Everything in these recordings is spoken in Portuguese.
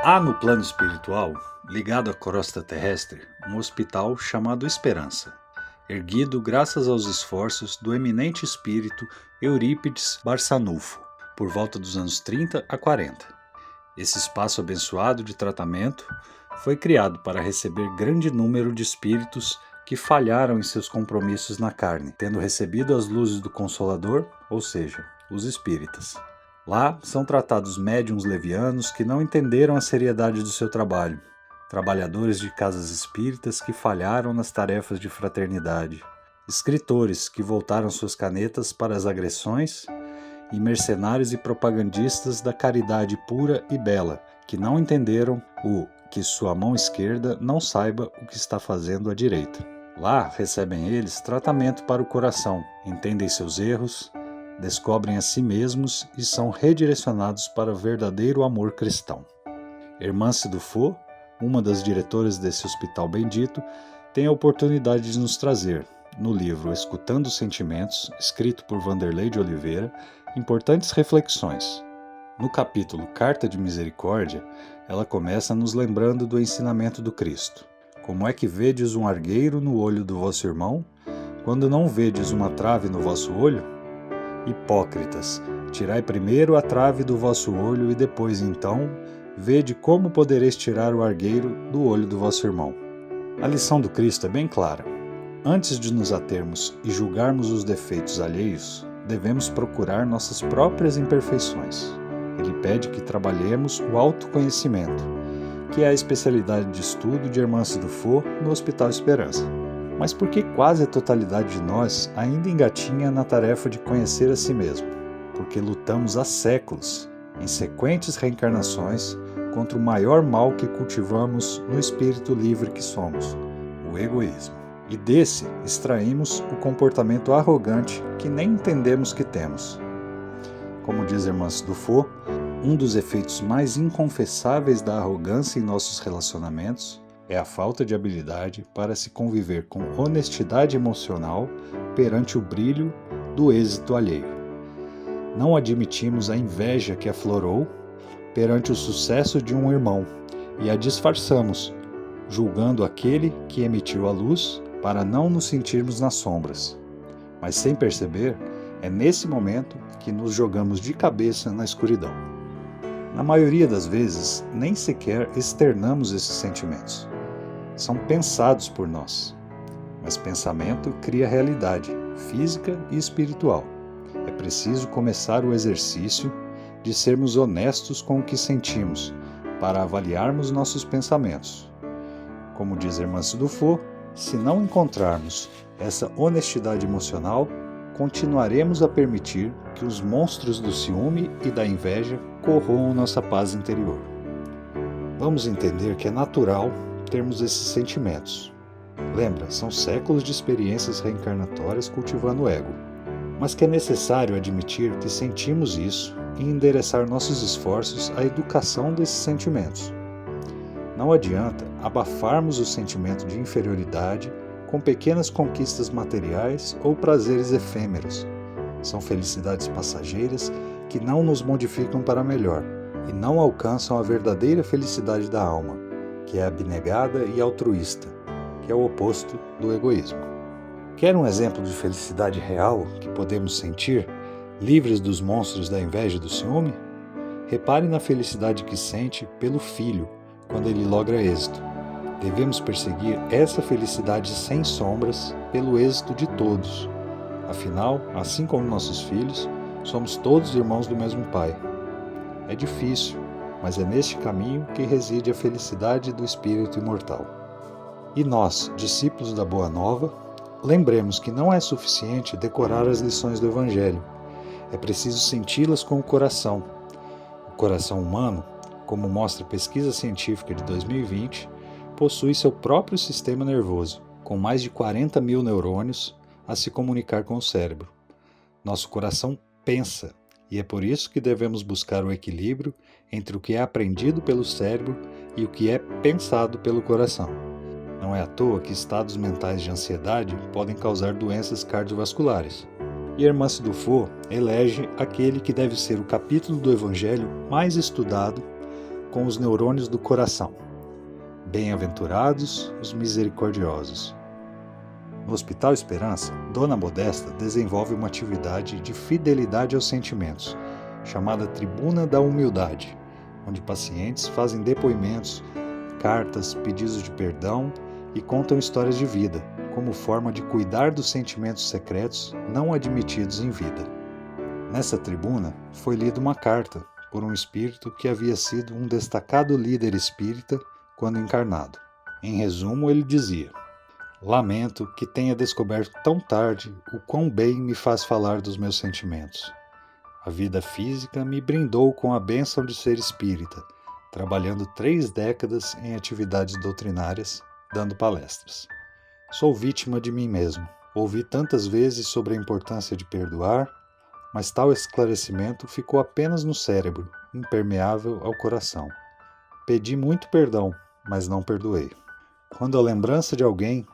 Há no plano espiritual, ligado à crosta terrestre, um hospital chamado Esperança, erguido graças aos esforços do eminente espírito Eurípides Barçanufo, por volta dos anos 30 a 40. Esse espaço abençoado de tratamento foi criado para receber grande número de espíritos que falharam em seus compromissos na carne, tendo recebido as luzes do Consolador, ou seja, os espíritas. Lá são tratados médiuns levianos que não entenderam a seriedade do seu trabalho, trabalhadores de casas espíritas que falharam nas tarefas de fraternidade, escritores que voltaram suas canetas para as agressões e mercenários e propagandistas da caridade pura e bela, que não entenderam que sua mão esquerda não saiba o que está fazendo a direita. Lá recebem eles tratamento para o coração, entendem seus erros, descobrem a si mesmos e são redirecionados para o verdadeiro amor cristão. Hermance Dufault, uma das diretoras desse hospital bendito, tem a oportunidade de nos trazer, no livro Escutando os Sentimentos, escrito por Vanderlei de Oliveira, importantes reflexões. No capítulo Carta de Misericórdia, ela começa nos lembrando do ensinamento do Cristo. Como é que vedes um argueiro no olho do vosso irmão, quando não vedes uma trave no vosso olho? Hipócritas, tirai primeiro a trave do vosso olho e depois, então, vede como podereis tirar o argueiro do olho do vosso irmão. A lição do Cristo é bem clara. Antes de nos atermos e julgarmos os defeitos alheios, devemos procurar nossas próprias imperfeições. Ele pede que trabalhemos o autoconhecimento, que é a especialidade de estudo de Hermance Dufault no Hospital Esperança. Mas por que quase a totalidade de nós ainda engatinha na tarefa de conhecer a si mesmo? Porque lutamos há séculos, em sequentes reencarnações, contra o maior mal que cultivamos no espírito livre que somos, o egoísmo. E desse extraímos o comportamento arrogante que nem entendemos que temos. Como diz Hermance Dufault, um dos efeitos mais inconfessáveis da arrogância em nossos relacionamentos é a falta de habilidade para se conviver com honestidade emocional perante o brilho do êxito alheio. Não admitimos a inveja que aflorou perante o sucesso de um irmão e a disfarçamos, julgando aquele que emitiu a luz para não nos sentirmos nas sombras. Mas sem perceber, é nesse momento que nos jogamos de cabeça na escuridão. Na maioria das vezes, nem sequer externamos esses sentimentos. São pensados por nós, mas pensamento cria realidade, física e espiritual. É preciso começar o exercício de sermos honestos com o que sentimos, para avaliarmos nossos pensamentos. Como diz Hermance Dufault, se não encontrarmos essa honestidade emocional, continuaremos a permitir que os monstros do ciúme e da inveja corroam nossa paz interior. Vamos entender que é natural termos esses sentimentos. Lembra, são séculos de experiências reencarnatórias cultivando o ego, mas que é necessário admitir que sentimos isso e endereçar nossos esforços à educação desses sentimentos. Não adianta abafarmos o sentimento de inferioridade com pequenas conquistas materiais ou prazeres efêmeros. São felicidades passageiras que não nos modificam para melhor e não alcançam a verdadeira felicidade da alma, que é abnegada e altruísta, que é o oposto do egoísmo. Quer um exemplo de felicidade real que podemos sentir, livres dos monstros da inveja e do ciúme? Repare na felicidade que sente pelo filho quando ele logra êxito. Devemos perseguir essa felicidade sem sombras pelo êxito de todos. Afinal, assim como nossos filhos, somos todos irmãos do mesmo Pai. É difícil, mas é neste caminho que reside a felicidade do espírito imortal. E nós, discípulos da Boa Nova, lembremos que não é suficiente decorar as lições do Evangelho. É preciso senti-las com o coração. O coração humano, como mostra a pesquisa científica de 2020, possui seu próprio sistema nervoso, com mais de 40 mil neurônios a se comunicar com o cérebro. Nosso coração pensa, e é por isso que devemos buscar o equilíbrio entre o que é aprendido pelo cérebro e o que é pensado pelo coração. Não é à toa que estados mentais de ansiedade podem causar doenças cardiovasculares. E Hermance Dufault elege aquele que deve ser o capítulo do Evangelho mais estudado com os neurônios do coração. Bem-aventurados os misericordiosos. No Hospital Esperança, Dona Modesta desenvolve uma atividade de fidelidade aos sentimentos, chamada Tribuna da Humildade, onde pacientes fazem depoimentos, cartas, pedidos de perdão e contam histórias de vida, como forma de cuidar dos sentimentos secretos não admitidos em vida. Nessa tribuna, foi lida uma carta por um espírito que havia sido um destacado líder espírita quando encarnado. Em resumo, ele dizia: lamento que tenha descoberto tão tarde o quão bem me faz falar dos meus sentimentos. A vida física me brindou com a bênção de ser espírita, trabalhando 3 décadas em atividades doutrinárias, dando palestras. Sou vítima de mim mesmo. Ouvi tantas vezes sobre a importância de perdoar, mas tal esclarecimento ficou apenas no cérebro, impermeável ao coração. Pedi muito perdão, mas não perdoei. Quando a lembrança de alguém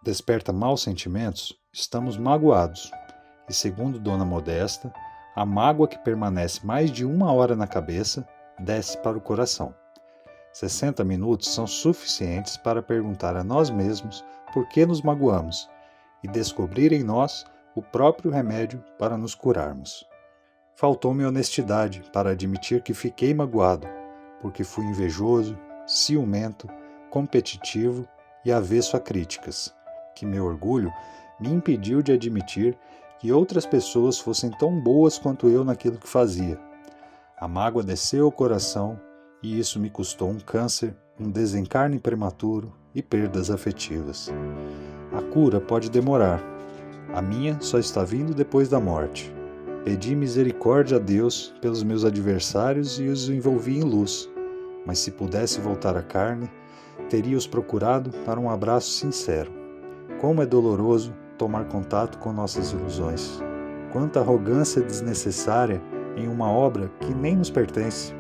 desperta maus sentimentos, estamos magoados. E segundo Dona Modesta, a mágoa que permanece mais de 1 hora na cabeça desce para o coração. 60 minutos são suficientes para perguntar a nós mesmos por que nos magoamos e descobrir em nós o próprio remédio para nos curarmos. Faltou-me honestidade para admitir que fiquei magoado, porque fui invejoso, ciumento, competitivo e avesso a críticas, que meu orgulho me impediu de admitir que outras pessoas fossem tão boas quanto eu naquilo que fazia. A mágoa desceu ao coração e isso me custou um câncer, um desencarne prematuro e perdas afetivas. A cura pode demorar. A minha só está vindo depois da morte. Pedi misericórdia a Deus pelos meus adversários e os envolvi em luz, mas se pudesse voltar à carne, teria-os procurado para um abraço sincero. Como é doloroso tomar contato com nossas ilusões. Quanta arrogância desnecessária em uma obra que nem nos pertence.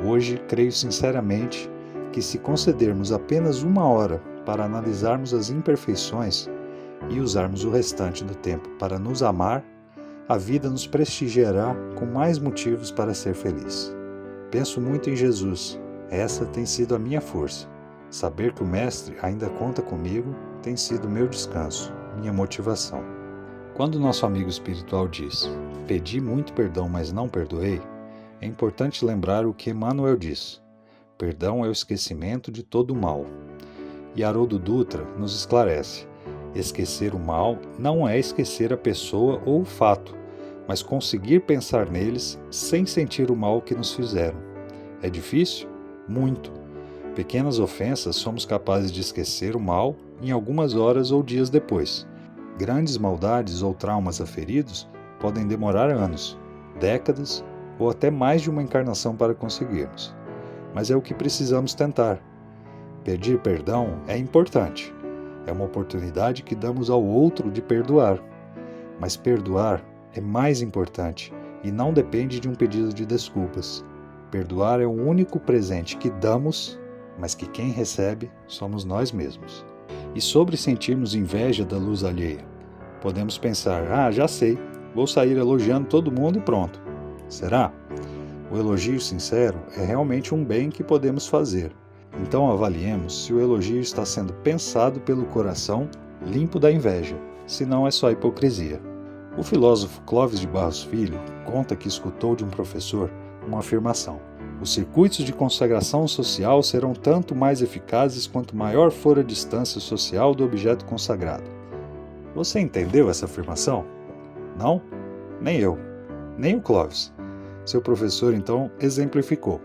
Hoje, creio sinceramente que se concedermos apenas 1 hora para analisarmos as imperfeições e usarmos o restante do tempo para nos amar, a vida nos prestigiará com mais motivos para ser feliz. Penso muito em Jesus. Essa tem sido a minha força. Saber que o Mestre ainda conta comigo tem sido meu descanso, minha motivação. Quando nosso amigo espiritual diz: pedi muito perdão, mas não perdoei, é importante lembrar o que Emmanuel diz: perdão é o esquecimento de todo o mal. E Haroldo Dutra nos esclarece: esquecer o mal não é esquecer a pessoa ou o fato, mas conseguir pensar neles sem sentir o mal que nos fizeram. É difícil? Muito. Pequenas ofensas somos capazes de esquecer o mal em algumas horas ou dias depois. Grandes maldades ou traumas aferidos podem demorar anos, décadas ou até mais de uma encarnação para conseguirmos. Mas é o que precisamos tentar. Pedir perdão é importante. É uma oportunidade que damos ao outro de perdoar. Mas perdoar é mais importante e não depende de um pedido de desculpas. Perdoar é o único presente que damos, mas que quem recebe somos nós mesmos. E sobre sentirmos inveja da luz alheia, podemos pensar: já sei, vou sair elogiando todo mundo e pronto. Será? O elogio sincero é realmente um bem que podemos fazer. Então avaliemos se o elogio está sendo pensado pelo coração limpo da inveja, se não é só hipocrisia. O filósofo Clóvis de Barros Filho conta que escutou de um professor uma afirmação: os circuitos de consagração social serão tanto mais eficazes quanto maior for a distância social do objeto consagrado. Você entendeu essa afirmação? Não? Nem eu. Nem o Clóvis. Seu professor, então, exemplificou.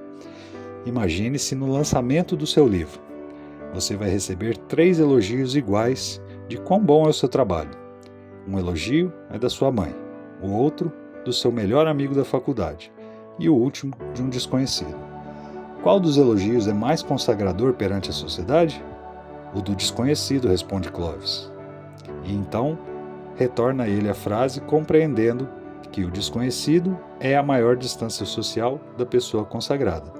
Imagine-se no lançamento do seu livro. Você vai receber 3 elogios iguais de quão bom é o seu trabalho. Um elogio é da sua mãe, o outro do seu melhor amigo da faculdade e o último de um desconhecido. Qual dos elogios é mais consagrador perante a sociedade? O do desconhecido, responde Clóvis. E então, retorna ele a frase compreendendo que o desconhecido é a maior distância social da pessoa consagrada.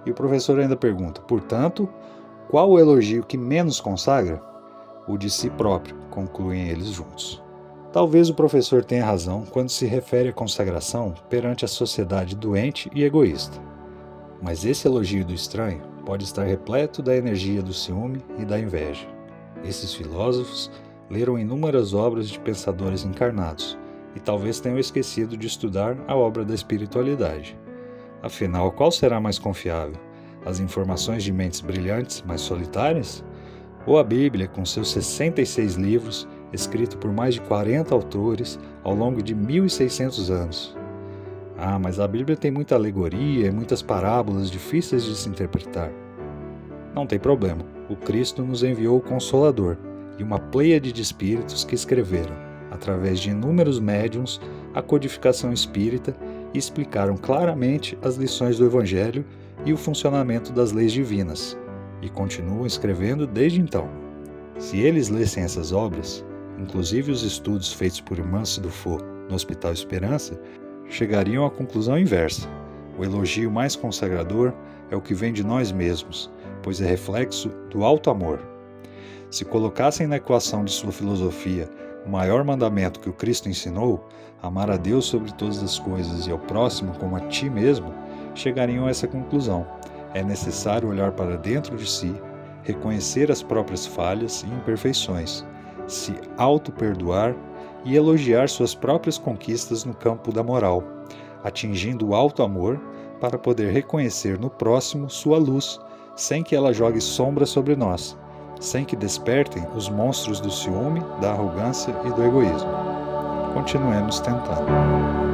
E o professor ainda pergunta: portanto, qual o elogio que menos consagra? O de si próprio, concluem eles juntos. Talvez o professor tenha razão quando se refere à consagração perante a sociedade doente e egoísta. Mas esse elogio do estranho pode estar repleto da energia do ciúme e da inveja. Esses filósofos leram inúmeras obras de pensadores encarnados e talvez tenham esquecido de estudar a obra da espiritualidade. Afinal, qual será mais confiável? As informações de mentes brilhantes, mas solitárias? Ou a Bíblia, com seus 66 livros, escrito por mais de 40 autores ao longo de 1600 anos? Ah, mas a Bíblia tem muita alegoria e muitas parábolas difíceis de se interpretar. Não tem problema, o Cristo nos enviou o Consolador e uma pleiade de espíritos que escreveram, através de inúmeros médiuns, a codificação espírita e explicaram claramente as lições do Evangelho e o funcionamento das leis divinas, e continuam escrevendo desde então. Se eles lessem essas obras, inclusive os estudos feitos por Manso Dufour no Hospital Esperança, chegariam à conclusão inversa. O elogio mais consagrador é o que vem de nós mesmos, pois é reflexo do alto amor. Se colocassem na equação de sua filosofia o maior mandamento que o Cristo ensinou, amar a Deus sobre todas as coisas e ao próximo como a ti mesmo, chegariam a essa conclusão. É necessário olhar para dentro de si, reconhecer as próprias falhas e imperfeições, se auto-perdoar e elogiar suas próprias conquistas no campo da moral, atingindo o alto amor para poder reconhecer no próximo sua luz, sem que ela jogue sombra sobre nós, sem que despertem os monstros do ciúme, da arrogância e do egoísmo. Continuemos tentando.